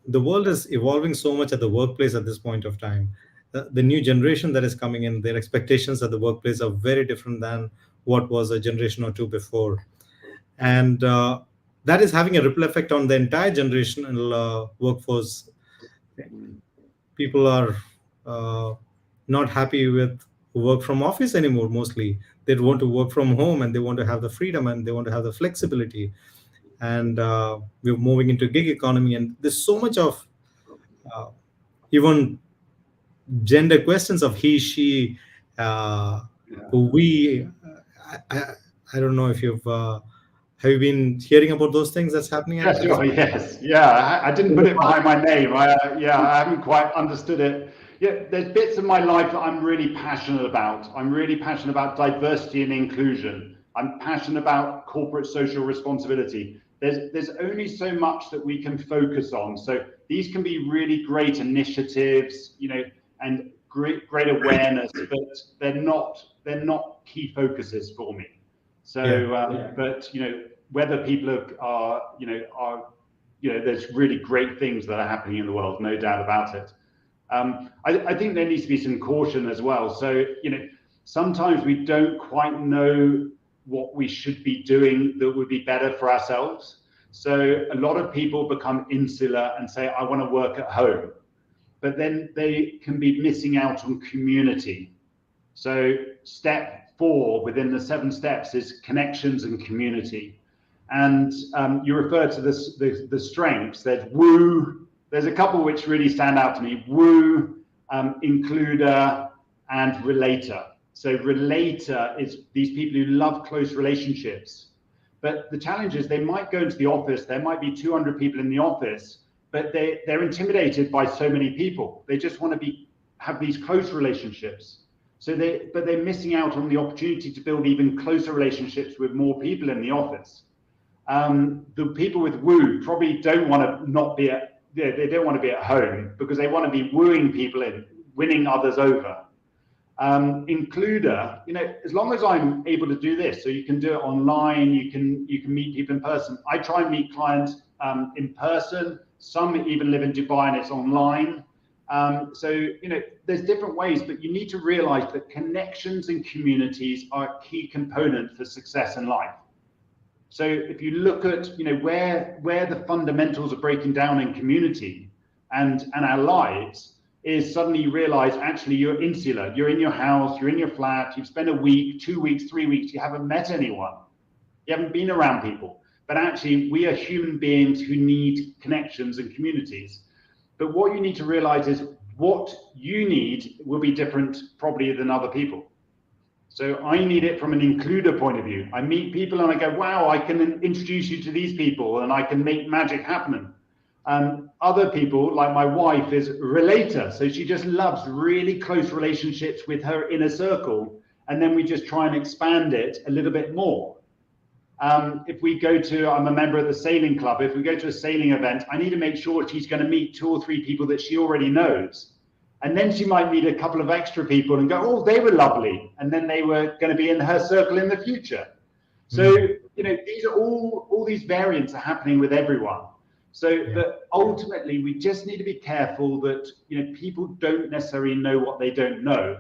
world is evolving so much at the workplace at this point of time. The new generation that is coming in, their expectations at the workplace are very different than what was a generation or two before. And that is having a ripple effect on the entire generational workforce. People are not happy with work from office anymore. Mostly they want to work from home, and they want to have the freedom, and they want to have the flexibility. And we're moving into gig economy, and there's so much of even gender questions of he, she, we. I don't know if you've have you been hearing about those things that's happening Yes, sure, yes, yeah. I didn't put it behind my name. I haven't quite understood it. Yeah, there's bits of my life that I'm really passionate about. I'm really passionate about diversity and inclusion. I'm passionate about corporate social responsibility. There's only so much that we can focus on. So these can be really great initiatives, and great awareness, but they're not key focuses for me. So, but whether people are there's really great things that are happening in the world, no doubt about it. I think there needs to be some caution as well. So, sometimes we don't quite know what we should be doing that would be better for ourselves. So a lot of people become insular and say, I want to work at home, but then they can be missing out on community. So step 4 within the 7 steps is connections and community. And you refer to this, the strengths. There's woo. There's a couple which really stand out to me: woo, includer, and relator. So relator is these people who love close relationships. But the challenge is they might go into the office. There might be 200 people in the office, but they're intimidated by so many people. They just want to have these close relationships. But they're missing out on the opportunity to build even closer relationships with more people in the office. The people with woo probably don't want to they don't want to be at home because they want to be wooing people in, winning others over. Includer, as long as I'm able to do this, so you can do it online, you can meet people in person. I try and meet clients in person. Some even live in Dubai and it's online. So there's different ways, but you need to realize that connections and communities are a key component for success in life. So if you look at where the fundamentals are breaking down in community and our lives, is suddenly you realize actually you're insular. You're in your house, you're in your flat, you've spent a week, 2 weeks, 3 weeks, you haven't met anyone. You haven't been around people. But actually, we are human beings who need connections and communities. But what you need to realize is what you need will be different probably than other people. So I need it from an includer point of view. I meet people and I go, wow, I can introduce you to these people and I can make magic happen. Other people, like my wife, is a relator. So she just loves really close relationships with her inner circle. And then we just try and expand it a little bit more. If we go to, I'm a member of the sailing club. If we go to a sailing event, I need to make sure she's going to meet 2 or 3 people that she already knows. And then she might meet a couple of extra people and go, oh, they were lovely. And then they were going to be in her circle in the future. So, these are all these variants are happening with everyone. So but ultimately, we just need to be careful that, people don't necessarily know what they don't know.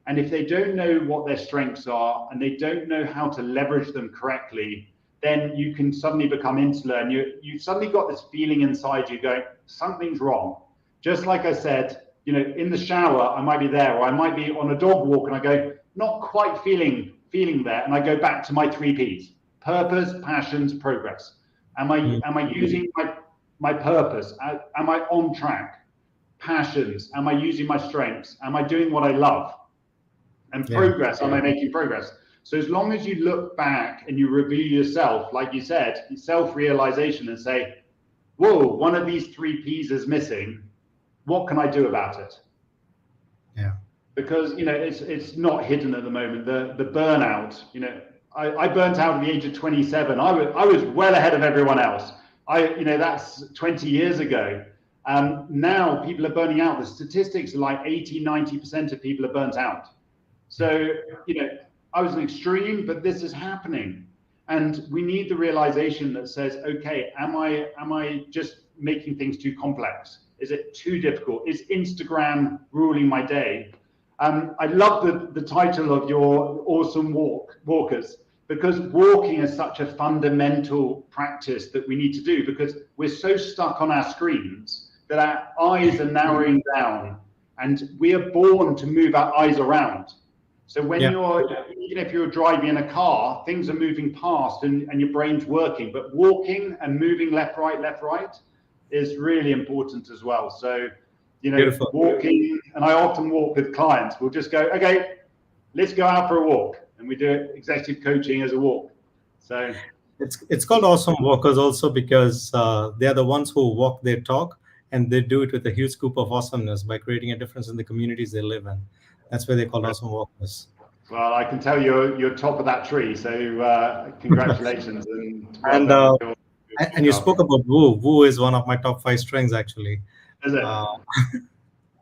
And if they don't know what their strengths are and they don't know how to leverage them correctly, then you can suddenly become insular and you suddenly got this feeling inside you going, something's wrong. Just like I said, in the shower, I might be there, or I might be on a dog walk and I go, not quite feeling there. And I go back to my 3 Ps: purpose, passions, progress. Am I using my purpose? Am I on track? Passions, am I using my strengths? Am I doing what I love? And progress, am I making progress? So as long as you look back and you review yourself, like you said, self-realization, and say, whoa, one of these 3 Ps is missing. What can I do about it? Yeah. Because, it's not hidden at the moment. The burnout, I burnt out at the age of 27. I was well ahead of everyone else. That's 20 years ago. Now people are burning out. The statistics are like 80, 90% of people are burnt out. So, I was an extreme, but this is happening. And we need the realization that says, okay, am I just making things too complex? Is it too difficult? Is Instagram ruling my day? I love the title of your awesome walkers, because walking is such a fundamental practice that we need to do, because we're so stuck on our screens that our eyes are narrowing down, and we are born to move our eyes around. So when even if you're driving in a car, things are moving past and your brain's working, but walking and moving left, right is really important as well. So, Beautiful. walking, and I often walk with clients. We'll just go, okay, let's go out for a walk. And we do executive coaching as a walk. So it's called awesome walkers also because they are the ones who walk their talk, and they do it with a huge scoop of awesomeness by creating a difference in the communities they live in. That's why they're called awesome walkers. Well, I can tell you're top of that tree. So congratulations. And you spoke about woo. Woo is one of my top 5 strengths, actually. Is it?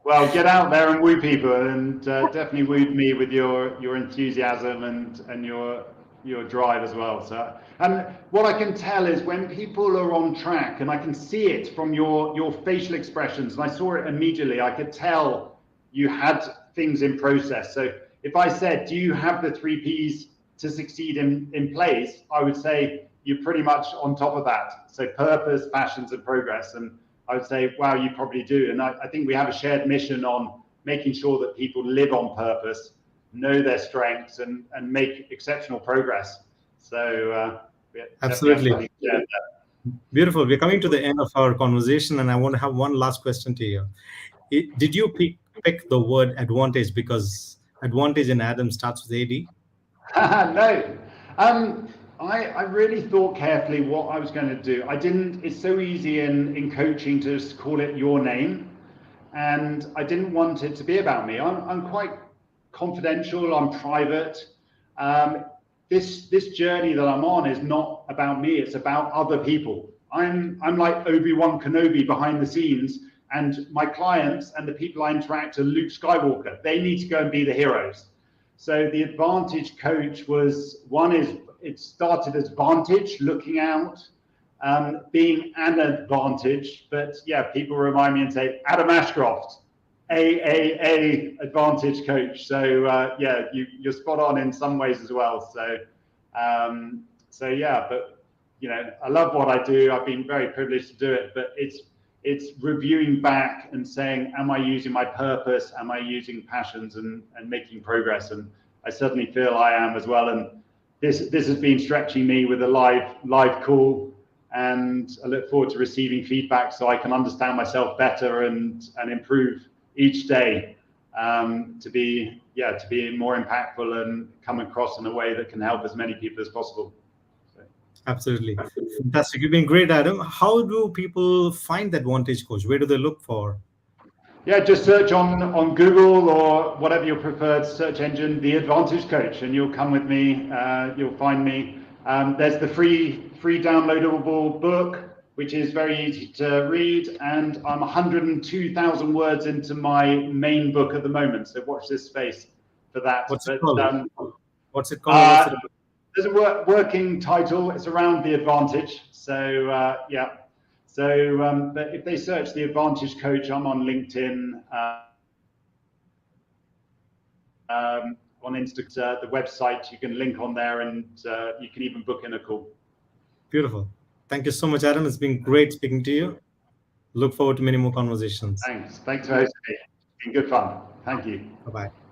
Well, get out there and woo people, and definitely wooed me with your enthusiasm and your drive as well. So, and what I can tell is when people are on track, and I can see it from your facial expressions, and I saw it immediately. I could tell you had things in process. So if I said, do you have the 3 Ps to succeed in place? I would say you're pretty much on top of that. So purpose, passions, and progress. And I would say, wow, you probably do. And I think we have a shared mission on making sure that people live on purpose, know their strengths, and make exceptional progress. So absolutely. Beautiful. We're coming to the end of our conversation, and I want to have one last question to you. Did you pick the word advantage because advantage in Adam starts with AD? No. I really thought carefully what I was going to do. I didn't. It's so easy in coaching to just call it your name, and I didn't want it to be about me. I'm quite confidential. I'm private. This journey that I'm on is not about me. It's about other people. I'm like Obi-Wan Kenobi behind the scenes, and my clients and the people I interact are Luke Skywalker. They need to go and be the heroes. So the Advantage coach it started as Vantage, looking out, being an advantage. But yeah, people remind me and say, Adam Ashcroft, AAA Advantage coach. So yeah, you're spot on in some ways as well. So yeah, but I love what I do. I've been very privileged to do it, but it's reviewing back and saying, am I using my purpose? Am I using passions and making progress? And I certainly feel I am as well. And this has been stretching me with a live call, and I look forward to receiving feedback so I can understand myself better and improve each day, to be more impactful and come across in a way that can help as many people as possible. Absolutely. Fantastic. You've been great, Adam. How do people find the Advantage Coach? Where do they look for? Yeah, just search on Google or whatever your preferred search engine, The Advantage Coach, and you'll come with me. You'll find me. There's the free downloadable book, which is very easy to read, and I'm 102,000 words into my main book at the moment, so watch this space for that. What's it called? What's it called? There's a working title. It's around the advantage. So yeah. So, but if they search The Advantage Coach, I'm on LinkedIn, on Instagram, the website, you can link on there, and you can even book in a call. Beautiful. Thank you so much, Adam. It's been great speaking to you. Look forward to many more conversations. Thanks for hosting me. It's been good fun. Thank you. Bye-bye.